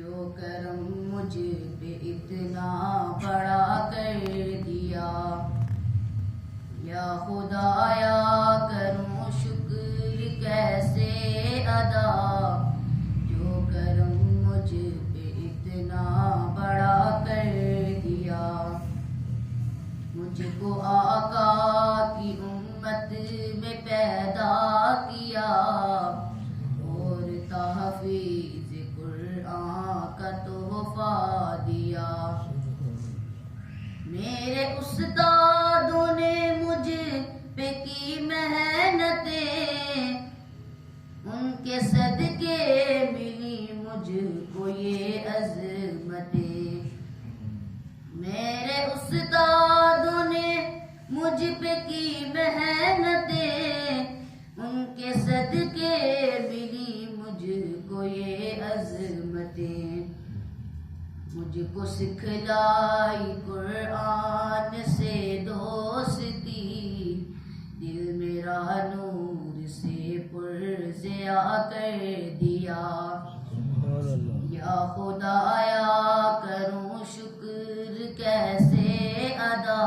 जो करम मुझ पे इतना बड़ा कर दिया। या खुदाया करूँ शुक्र कैसे अदा, जो करम मुझ पे इतना बड़ा कर दिया। मुझको आका की उम्मत में पैदा किया और तहफ़ीज़ कुरान का तोहफा दिया। मेरे उस्तादों ने मुझ पे की मेहनतें, उनके सदके मिली मुझको ये अज़मतें। मेरे उस्तादों ने मुझ पे की मेहनतें, उनके सदके मिली मुझको ये अज़मतें। मुझको सिखलाई कुरान से दोस्ती, दिल मेरा नूर से पुरज़िया कर दिया। या खुदाया करूँ शुक्र कैसे अदा,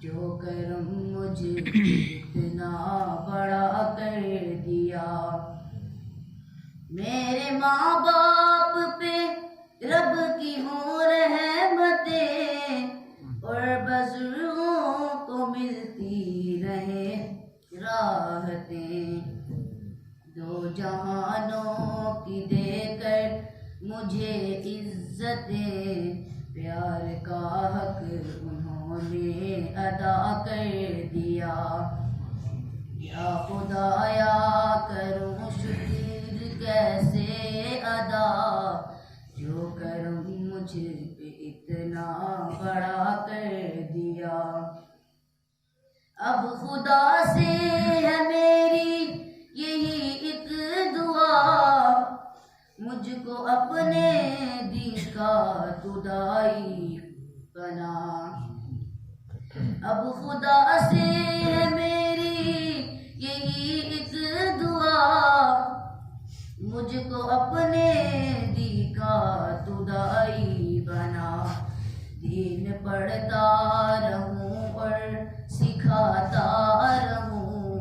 जो करम मुझे इतना बड़ा कर दिया। मेरे माँ बाप पे रब की हो रहमतें, और बुजुर्गों को मिलती रहे राहतें। दो जहानों की देकर मुझे इज्जतें, प्यार का हक उन्होंने अदा कर दिया। या खुदाया करूँ शुक्र कैसे अदा, जो करम मुझे पे इतना बड़ा कर दिया। अब खुदा से है मेरी यही एक दुआ, मुझको अपने दी का खुदाई बना। अब खुदा से है मेरी यही एक दुआ, मुझको अपने दी का खुदाई बना। दीन पढ़ता रहूं और सिखाता रहूं,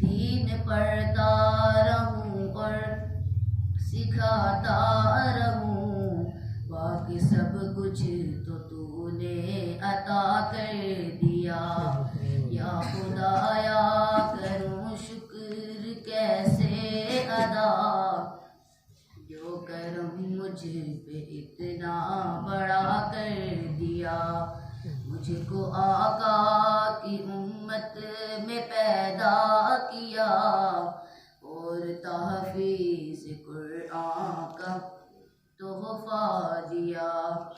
दीन पढ़ता रहूं और सिखाता रहूं। बाकी सब कुछ तो तूने अता कर दिया। या खुदाया करूँ शुक्र कैसे अदा, जो करम मुझे पे इतना बड़ा कर दिया। मुझको आका की उम्मत में पैदा किया और तहफ़ीज़ कुरान